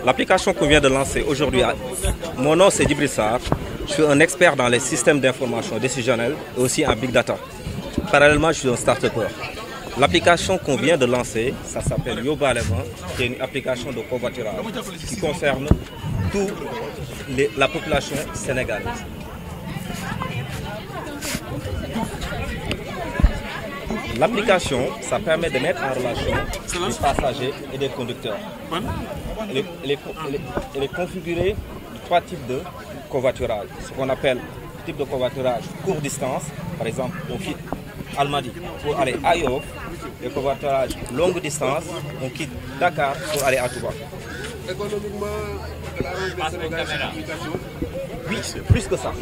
L'application qu'on vient de lancer aujourd'hui, mon nom c'est Djibril Sarr, je suis un expert dans les systèmes d'information décisionnels et aussi en big data. Parallèlement, je suis un start-upper. L'application qu'on vient de lancer, ça s'appelle Yobalema, qui est une application de covoiturage qui concerne toute la population sénégalaise. L'application, ça permet de mettre en relation les passagers et des conducteurs. Elle est configurée de 3 types de covoiturage. Ce qu'on appelle type de covoiturage court distance, par exemple, on quitte Almadi pour aller à Yoff. Le covoiturage longue distance, on quitte Dakar pour aller à Touba. Oui, plus que ça.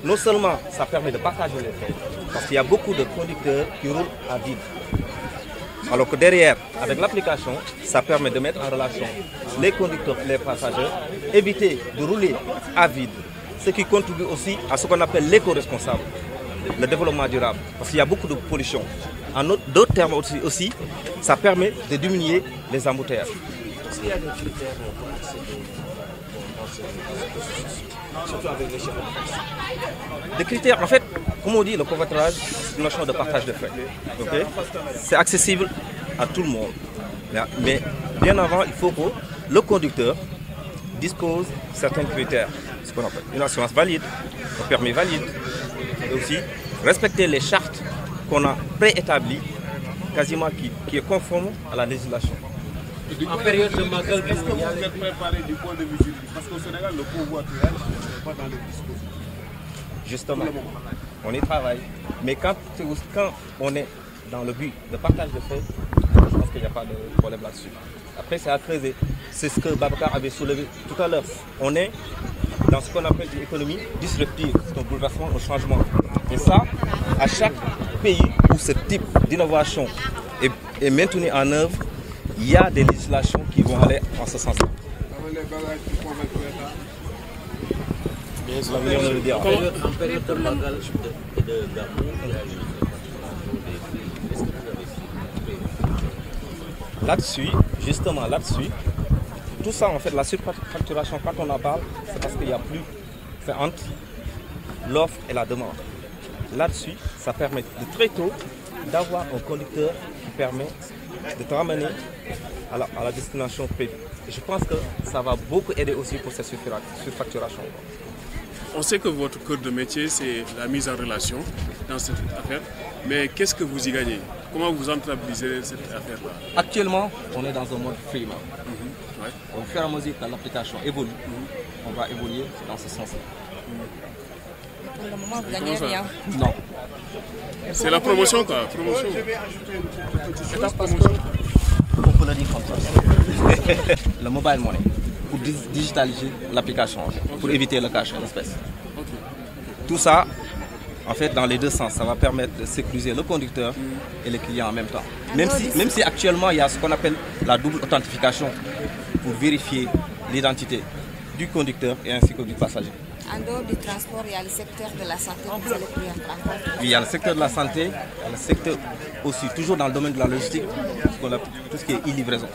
Non seulement ça permet de partager les frais, parce qu'il y a beaucoup de conducteurs qui roulent à vide. Alors que derrière, avec l'application, ça permet de mettre en relation les conducteurs et les passagers, éviter de rouler à vide, ce qui contribue aussi à ce qu'on appelle l'éco-responsable, le développement durable, parce qu'il y a beaucoup de pollution. En d'autres termes aussi, ça permet de diminuer les embouteillages. Est-ce qu'il y a des critères pour accéder surtout avec les chefs de Des critères, en fait, comme on dit, le covoiturage, c'est une notion de partage de frais. Okay? C'est accessible à tout le monde. Mais bien avant, il faut que le conducteur dispose de certains critères. Ce qu'on appelle une assurance valide, un permis valide, et aussi respecter les chartes qu'on a préétablies, quasiment qui est conforme à la législation. En période de Magal, est-ce que vous êtes préparé du point de vue juridique? Parce qu'au Sénégal, le covoiturage n'est pas dans les dispositifs. Justement, on y travaille. Mais quand on est dans le but de partage de frais, je pense qu'il n'y a pas de problème là-dessus. Après, c'est à creuser. C'est ce que Babacar avait soulevé tout à l'heure. On est dans ce qu'on appelle une économie disruptive. C'est un bouleversement, un changement. Et ça, à chaque pays où ce type d'innovation est maintenu en œuvre, il y a des législations qui vont aller en ce sens-là. En période de Magal et de Gamou, là-dessus, justement là-dessus, tout ça en fait, la surfacturation, quand on en parle, c'est parce qu'il n'y a plus, c'est entre l'offre et la demande. Là-dessus, ça permet de très tôt d'avoir un conducteur qui permet de te ramener à la destination prévue. Et je pense que ça va beaucoup aider aussi pour cette surfacturation. On sait que votre cœur de métier, c'est la mise en relation dans cette affaire. Mais qu'est-ce que vous y gagnez? Comment vous rentabilisez cette affaire-là? Actuellement, on est dans un mode freelance. Au fur et à mesure que l'application évolue, on va évoluer dans ce sens-là. Pour le moment, vous gagnez rien. Non. C'est la promotion, quoi. Promotion. Je vais ajouter une petite chose. Promotion. On peut le dire comme ça. Le mobile money, pour digitaliser l'application, pour éviter le cash en espèces. Tout ça, en fait, dans les deux sens, ça va permettre de sécuriser le conducteur et les clients en même temps. Même si actuellement, il y a ce qu'on appelle la double authentification pour vérifier l'identité du conducteur et ainsi que du passager. En dehors du transport, il y a le secteur de la santé. Vous allez pris en compte. Oui, il y a le secteur de la santé, il y a le secteur aussi, toujours dans le domaine de la logistique, tout ce qui est e-livraison.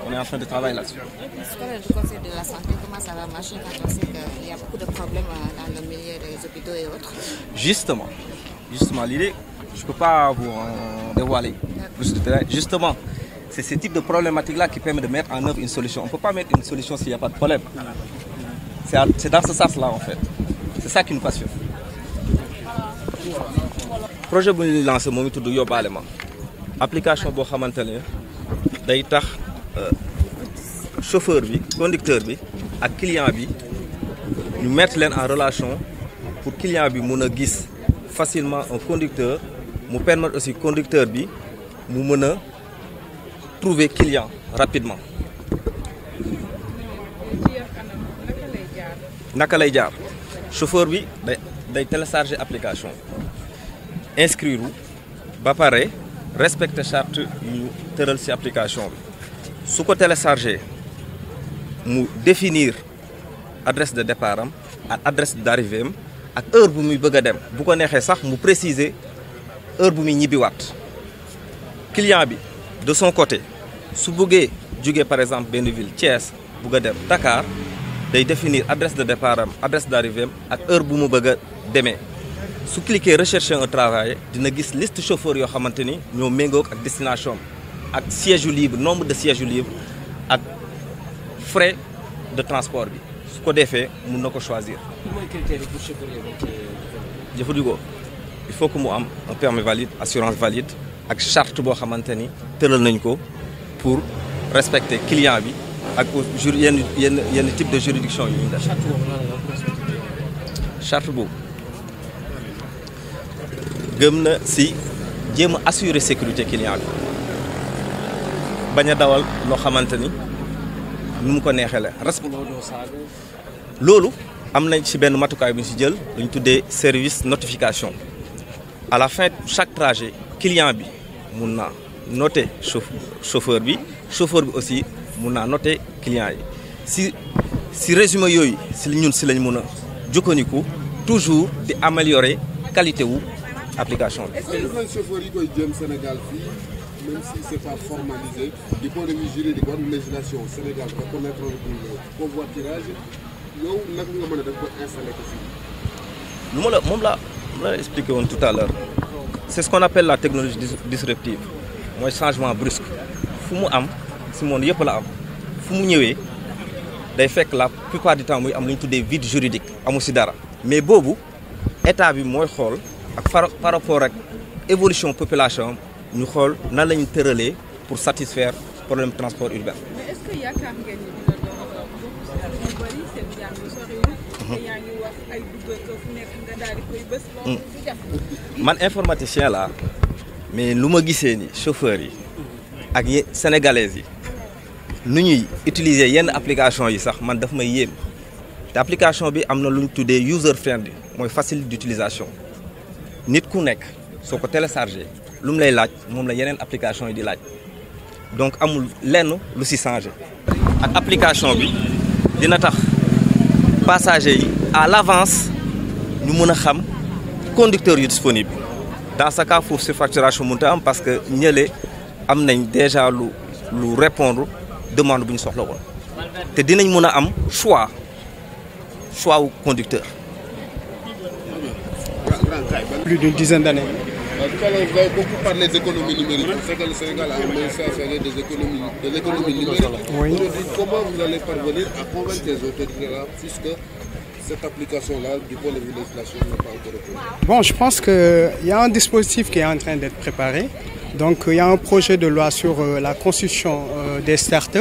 On est en train de travailler là-dessus. Est-ce que du côté de la santé, comment ça va marcher quand on sait qu'il y a beaucoup de problèmes dans le milieu des hôpitaux et autres? Justement l'idée, je ne peux pas vous dévoiler plus de détails. Justement, c'est ce type de problématique-là qui permet de mettre en œuvre une solution. On ne peut pas mettre une solution s'il n'y a pas de problème. C'est dans ce sens-là, en fait. C'est ça qui nous passionne. Le projet que nous lancé, c'est de Yobalema. Application boo xamante ne day tax chauffeur bi, conducteur bi ak client bi ñu mettre leen en relation pour client bi mun a gis facilement un conducteur, mu permettre aussi conducteur bi mu mën a trouver client rapidement. Naka lay jaar chauffeur bi day télécharger application inscrire ba pare respecter charte yu tëral ci application bi su ko télécharger mu définir adresse de départ am ak adresse d'arrivée am ak heure bu muy bëgg a dem bu ko neexee sax mu préciser heure bu muy ñibbiwaat client bi de son côté su bëggee jógee par exemple benn ville Thiès bugg a dem Dakar day définir adresse de départ am adresse d'arrivée am ak heure bu mu bëgg a demee su cliquer rechercher un travail dina gis liste chauffeur yoo xamante ni ñoo méngoog ak destination ak siège libre nombre de sièges libres ak frais de transport bi su ko defee mun na ko choisir. mooy critère pour chauffeur jëfandikoo il faut que mu am un permis valide assurance valide ak charte boo xamante ni tëral nañ ko pour respecter client bi ak yenn type de juridiction yu ñu def. charte boobu gëm na si jéem a assurer sécurité client bi bañ a dawal loo xamante ni nu mu ko neexee la loolu am nañ ci benn matukaay bu ñu ci jël lu ñu tuddee service notification à la fin chaque trajet client bi mun naa noter chauffeur bi aussi mun naa noter client yi si résumé yooyu si ñun si lañ mun a jukkandiku toujours di améliorer qualité wu application bi. est-ce que gis nañ chauffeur yi koy jëm Sénégal fii même si c'est pas formalisé du point de vue juridique wala législation Sénégal reconnaître le covoiturage yow naka nga mën a def ko installé ko fii. lu ma la moom la expliqué woon tout à l'heure c'est ce qu'on appelle la technologie disruptive mooy changement brusque fu mu am si monde yëpp la am fu mu ñëwee day fekk la plupart du temps muy am lu ñu tuddee vide juridique amu si dara mais boobu état bi mooy xool ak par rapport ak évolution population ñu xool nan la ñu tëralee pour satisfaire problème transport urbain. mais est-ce que yaakaar ngeen ni dina doon ñu bëri seen jàng soriwul. te yaa ngi wax ay dugg ko fu nekk nga daal di koy bës. loolu du def. man informaticien la mais lu ma gisee ni chauffeurs yi ak sénégalais yi nu ñuy utiliser yenn application yi sax man daf may yéem te application bi am na lu ñu tuddee user friendly mooy facile d'utilisation nit ku nekk soo ko téléchargé lu mu lay laaj moom la yeneen application yi di laaj donc amul lenn lu si changé ak application bi dina tax passagers yi à l'avance ñu mën a xam conducteurs yu disponible dans ce cas foofu surfacturation mënta am parce que ñële am nañ déjà lu répondre demande bu ñu soxla woon te dinañ mën a am choix wu conducteur. Plus d'une dizaine d'années. Tout à l'heure, vous avez beaucoup parlé d'économie numérique. On sait que le Sénégal a commencé à faire de l'économie numérique. Oui. Aujourd'hui, comment vous allez parvenir à convaincre les autorités-là, puisque cette application-là, du point de vue de législation, n'est pas encore reconnue? Bon, je pense qu'il y a un dispositif qui est en train d'être préparé. Donc, il y a un projet de loi sur la construction des startups.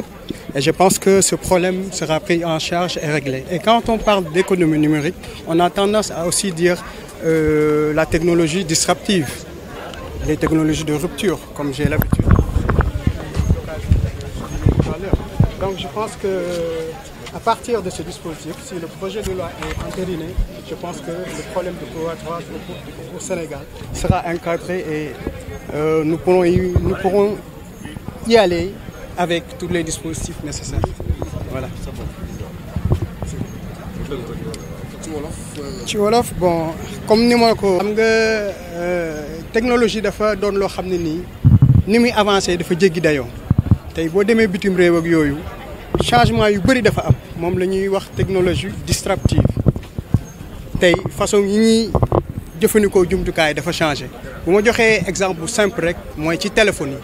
Et je pense que ce problème sera pris en charge et réglé. Et quand on parle d'économie numérique, on a tendance à aussi dire la technologie disruptive, les technologies de rupture, comme j'ai l'habitude. Donc je pense qu'à partir de ce dispositif, si le projet de loi est entériné, je pense que le problème de covoiturage au Sénégal sera encadré et nous pourrons y aller avec tous les dispositifs nécessaires. Voilà. ci wolof bon comme ni ma ko xam nga technologie dafa doon loo xam ne nii ni muy avancé dafa jéggi dayoo tey boo demee bitim réew ak yooyu changement yu bëri dafa am moom la ñuy wax technologie disruptive tey façon yi ñuy jëfandikoo jumtukaay dafa changé bu ma joxee exemple bu simple rek mooy ci téléphone yi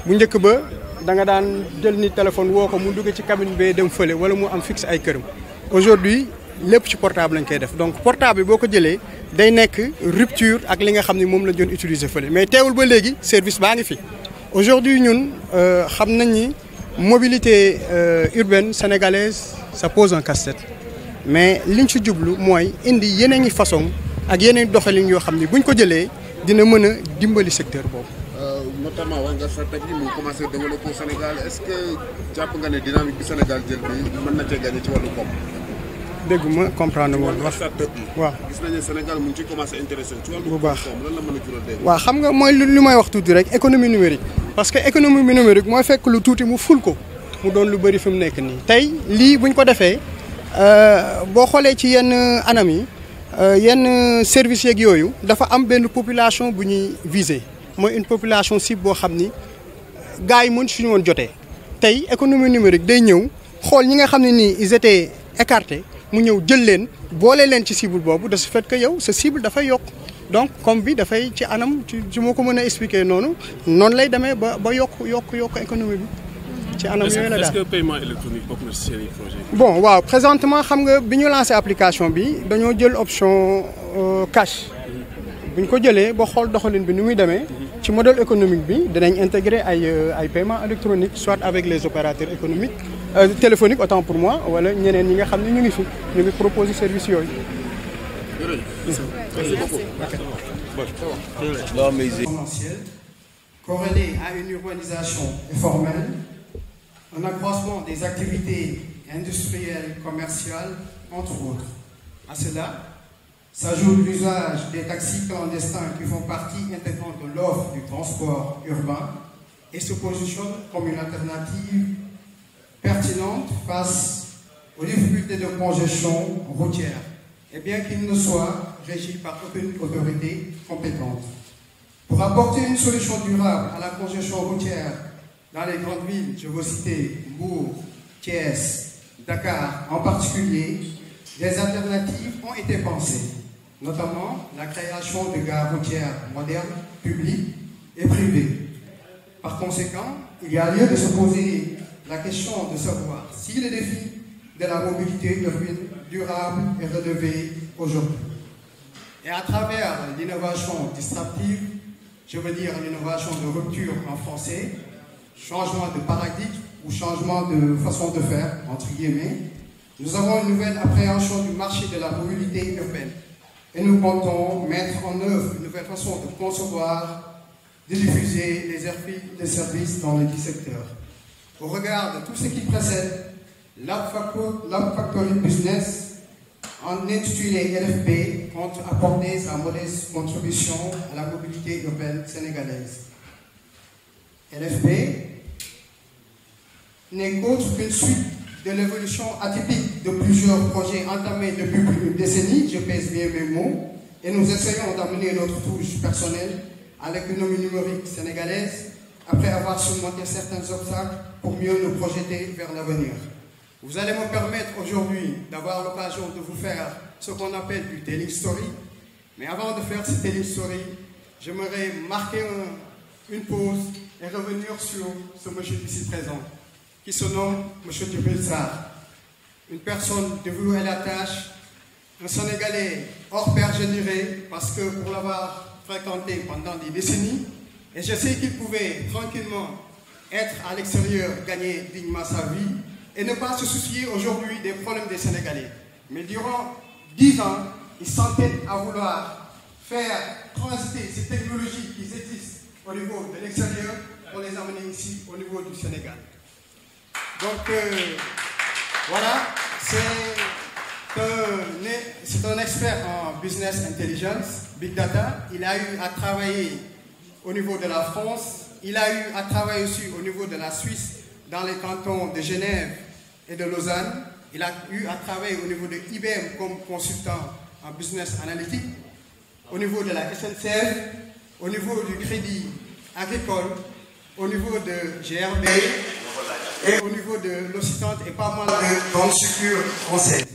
bu njëkk ba da nga daan jël ni téléphone woo ko mu dugg ci cabine bee dem fële wala mu am fixe ay këram aujourd'hui lépp ci portable lañ koy def donc portable bi boo ko jëlee day nekk rupture ak li nga xam ne moom lañ doon utiliser fële mais teewul ba léegi service baa ngi fi aujourd'hui ñun xam nañ ni mobilité urbaine sénégalaise ça pose un casse-tête mais liñ ci jublu mooy indi yeneen i façon ak yeneen doxalin yoo xam ni buñ ko jëlee dina mën a dimbali secteur boobu. Notamment wax nga startup yi mu commencé développer au Sénégal est-ce que jàpp nga ne dynamique bi Sénégal jël bi mën na cee gagner ci wàllu koom. dégguma comprendre woon wax startup yi. waaw gis nañu ne Sénégal mu ngi ciy commencé intéressé ci wàllu bu baax koom lan la mën a jural dégg. waaw xam nga mooy li may wax tuuti rek économie numérique parce que économie numérique mooy fekk lu tuuti mu ful ko mu doon lu bëri fi mu nekk nii tey lii buñ ko defee boo xoolee ci yenn anam yi yenn services yeeg yooyu dafa am benn population bu ñuy viser mooy une population cible boo xam ni gars yi mën suñu woon jotee tey économie numérique day ñëw xool ñi nga xam ne nii ils étaient écartés mu ñëw jël leen boole leen ci cible boobu de ce fait que yow sa cible dafay yokk donc comme bi dafay ci anam ci moo ko mën a expliquer noonu lay demee ba yokk économie bi ci anam yooyu la daal. Est-ce que paiement électronique bokk na ci seen projet. bon waaw présentement xam nga bi ñu lancé application bi dañoo jël option cash bu ñu ko jëlee ba xool doxalin bi ni muy demee ci modèle économique bi dinañ intégrer ay paiement électronique soit avec les opérateurs économiques téléphoniques autant pour moi wala ñeneen ñi nga xam ne ñu ngi fi ñu ngi proposer service yooyu. Corrélé à une urbanisation informelle, un accroissement des activités industrielles, commerciales, entre autres. À cela s'ajoute l'usage des taxis clandestins qui font partie intégrante de l'offre du transport urbain et se positionnent comme une alternative pertinente face aux difficultés de congestion routière, et bien qu'il ne soit régi par aucune autorité compétente. Pour apporter une solution durable à la congestion routière dans les grandes villes, je veux citer Mbour, Thiès, Dakar en particulier, des alternatives ont été pensées, notamment la création de gares routières modernes, publiques et privées. Par conséquent, il y a lieu de se poser la question de savoir si le défi de la mobilité urbaine durable est relevé aujourd'hui. Et à travers l'innovation disruptive, je veux dire l'innovation de rupture en français, changement de paradigme ou changement de façon de faire, entre guillemets, nous avons une nouvelle appréhension du marché de la mobilité urbaine et nous comptons mettre en œuvre une nouvelle façon de concevoir, de diffuser les services dans les 10 secteurs. Au regard de tout ce qui précède, Lab Factory Business, en intitulé LFB, compte apporter sa modeste contribution à la mobilité urbaine sénégalaise. LFB n'est qu'autre qu'une suite de l'évolution atypique de plusieurs projets entamés depuis plus d'une décennie, je pèse bien mes mots, et nous essayons d'amener notre touche personnelle à l'économie numérique sénégalaise après avoir surmonté certains obstacles pour mieux nous projeter vers l'avenir. Vous allez me permettre aujourd'hui d'avoir l'occasion de vous faire ce qu'on appelle du telling story. Mais avant de faire ce telling story, j'aimerais marquer une pause et revenir sur ce monsieur ici présent, qui se nomme M. Djibril Sarr. Une personne dévouée à la tâche, un Sénégalais hors pair, je dirais, parce que pour l'avoir fréquenté pendant des décennies, et je sais qu'il pouvait tranquillement être à l'extérieur, gagner dignement sa vie, et ne pas se soucier aujourd'hui des problèmes des Sénégalais. Mais durant 10 ans, il s'entête à vouloir faire transiter ces technologies qui existent au niveau de l'extérieur pour les amener ici au niveau du Sénégal. Donc voilà, c'est un expert en business intelligence, big data. Il a eu à travailler au niveau de la France, il a eu à travailler aussi au niveau de la Suisse, dans les cantons de Genève et de Lausanne. Il a eu à travailler au niveau de IBM comme consultant en business analytique, au niveau de la SNCF, au niveau du Crédit Agricole, au niveau de GRB et au niveau de l'Occitante et pas mal de grandes structures françaises.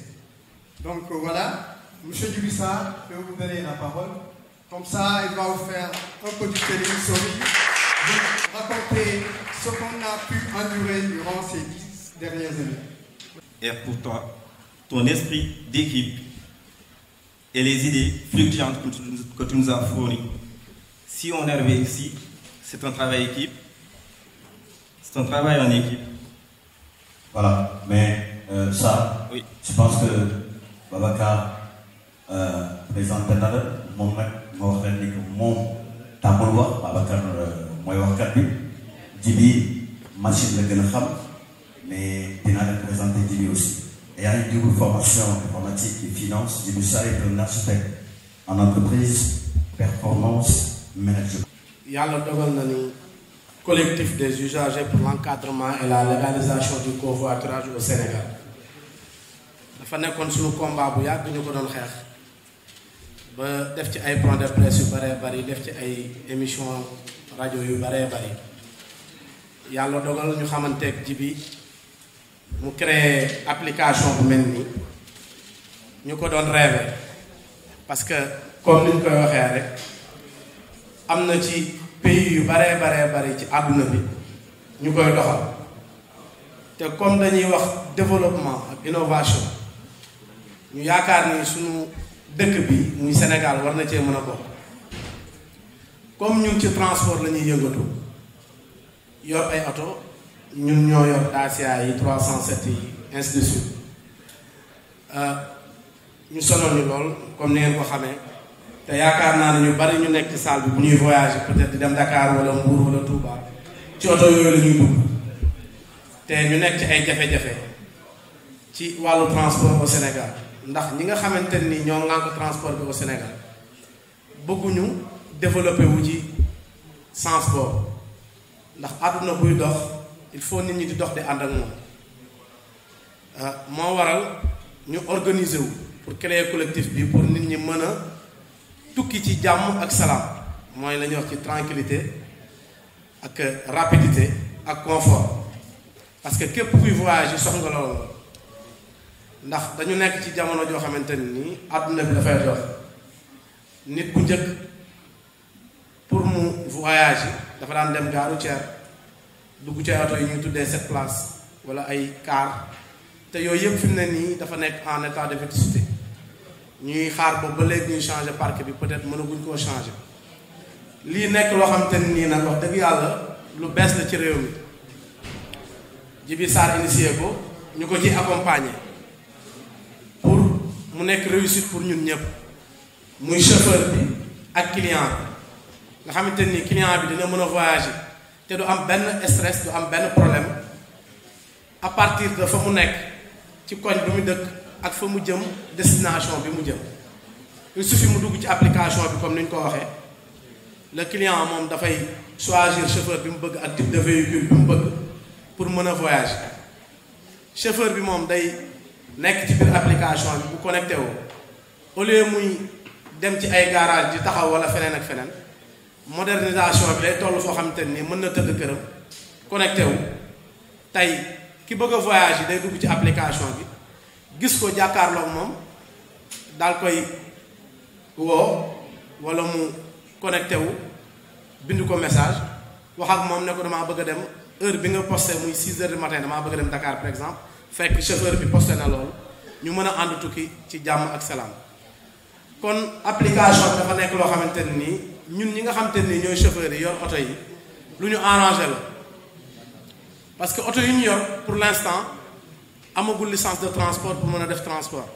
Donc voilà, M. Djibril, je vais vous donner la parole. Comme ça, il va vous faire un petit telling story, vous raconter ce qu'on a pu endurer durant ces 10 dernières années. Et pour toi, ton esprit d'équipe et les idées fluctuantes que tu nous as fournies. Si on est arrivé ici, c'est un travail équipe, c'est un travail en équipe. Voilà, mais ça, oui. Je pense que Babacar présenté na la moom nag ma wax leen ni que moom tàmmul wax Babacar mooy waxkat bi Djibi machine la gën a xam mais dinaa leen présenter Djibi aussi. Et il y a une double formation informatique et finance. Djibi Sarr est un architecte en entreprise, performance, management. Yàlla dogal na ni collectif des usagers pour l'encadrement et la légalisation du covoiturage au Sénégal dafa nekkoon suñu combat bu yàgg ñu ko doon xeex ba def ci ay points de presse yu bëree bëri def ci ay émission rajo yu bëree bëri yàlla dogal ñu xamanteeg Djibi mu créé application bu mel nii ñu ko doon rêvé parce que comme ni ñu koy waxee rek am na ci pays yu baree bari ci àdduna bi ñu koy doxal te comme dañuy wax développement ak innovation ñu yaakaar ni suñu dëkk bi muy Sénégal war na cee mën a bokk comme ñun ci transport la ñuy yëngatu yor ay oto ñun ñoo yor Dacia yi 307 yi ainsi de suite ñu sonal ñu lool comme ni ngeen ko xamee te yaakaar naa ne ñu bari ñu nekk ci salle bi bu ñuy voyager peut-être di dem Dakar wala Mbour wala Touba ci oto yooyu la ñuy dugg te ñu nekk ci ay jafe-jafe ci wàllu transport au Sénégal ndax ñi nga xamante ni ñoo ngànk transport bi au Sénégal bëgguñu développer wu ci sens boobu ndax àdduna buy dox il faut nit ñi di dox di ànd ak moom moo waral ñu organiser wu pour créer collectif bi pour nit ñi mën a tukki ci jàmm ak salaam mooy la ñuy wax ci tranquillité ak rapidité ak confort parce que képp kuy voyage yi soxla loolu ndax dañu nekk ci jamono joo xamante ni àdduna bi dafay dox nit bu njëkk pour mu voyage dafa daan dem gare routière dugg ci oto yi ñuy tuddee 7 places wala ay car te yooyu yëpp fi mu ne nii dafa nekk en état de vétusté ñuy xaar boobu ba léegi ñuy changer parc bi peut-être mënaguñ koo changer lii nekk loo xamante ni nii nag wax dëgg yàlla lu bees la ci réew mi Djibi Sarr initié ko ñu ko ci accompagner pour mu nekk réussite pour ñun ñëpp muy chauffeur bi ak client bi nga xamante ni client bi dina mën a voyager te du am benn stress du am benn problème à partir de fa mu nekk ci koñ bi mu dëkk ak fa mu jëm destination bi mu jëm il suffit mu dugg ci application bi comme ni ñu ko waxee le client moom dafay choisir chauffeur bi mu bëgg ak type de véhicule bi mu bëgg pour mën a voyager chauffeur bi moom day nekk ci biir application bi bu connecté woo au lieu muy dem ci ay garage di taxaw wala feneen ak feneen modernisation bi day toll foo xamante ni mën na tëdd këram connecté wu tey ki bëgg a voyage yi day dugg ci application bi gis ko jàkkaarloog moom daal koy woo wala mu connecté wu bind ko message wax ak moom ne ko damaa bëgg a dem heure bi nga posté muy 6 heures du matin damaa bëgg a dem Dakar par exemple fekk chauffeur bi posté na loolu ñu mën a ànd tukki ci jàmm ak salaam kon application bi dafa nekk loo xamante ne nii ñun ñi nga xamante ne nii ñooy chauffeur yi yor oto yi lu ñu arrangé la parce que oto yi ñu yor pour l'instant amagul licence de transport pour mën a def transport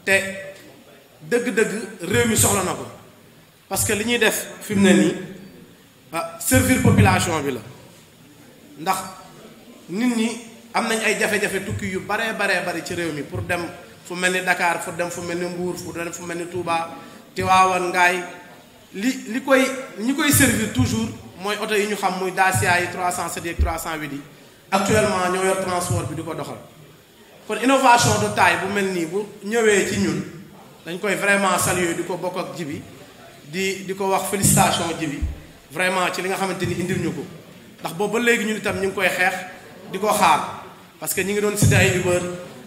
te dëgg-dëgg réew mi soxla na ko parce que li ñuy def fi mu ne nii servir population bi la ndax nit ñi am nañ ay jafe-jafe tukki yu baree bari ci réew mi pour dem fu mel ni Dakar pour dem fu mel ni Mbour pour dem fu mel ni Touba Tivaouane Ngaye ñi koy servir toujours mooy oto yi ñu xam muy Dacia yi 307 ak 308 yi actuellement ñoo yor transport bi di ko doxal kon innovation de taille bu mel nii bu ñëwee ci ñun dañ koy vraiment saluer di ko bokk ak Djibi di ko wax félicitation Djibi vraiment ci li nga xamante ni indil ñu ko ndax boobu ba léegi ñun itam ñu ngi koy xeex di ko xaar parce que ñi ngi doon cité ay Uber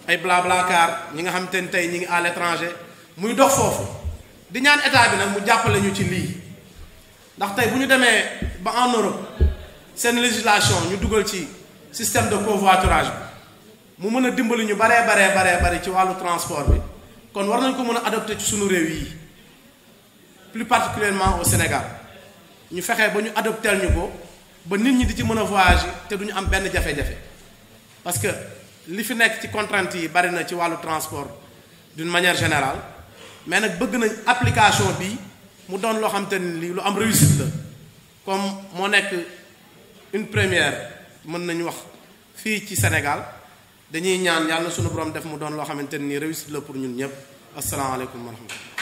ay Blablacar ñi nga xamante ni tey ñi ngi à l'étranger muy dox foofu di ñaan état bi nag mu jàppale ñu ci lii ndax tey bu ñu demee ba en Europe seen législation ñu dugal ci système de covoiturage bi mu mën a dimbali ñu baree ci wàllu transport bi kon war nañ ko mën a adopté ci suñu réew yi plus particulièrement au Sénégal ñu fexee ba ñu adopteel ñu ko ba nit ñi di ci mën a voyager te duñu am benn jafe-jafe parce que li fi nekk ci contraintes yi bari na ci wàllu transport d'une manière générale mais nag bëgg nañ application bi mu doon loo xam te ni lii lu am réussite la comme moo nekk une première mën nañu wax fii ci Sénégal dañuy ñaan yàlla na sunu borom def mu doon loo xamante ni réussite la pour ñun ñëpp asalaamaaleykum wa rahmatulah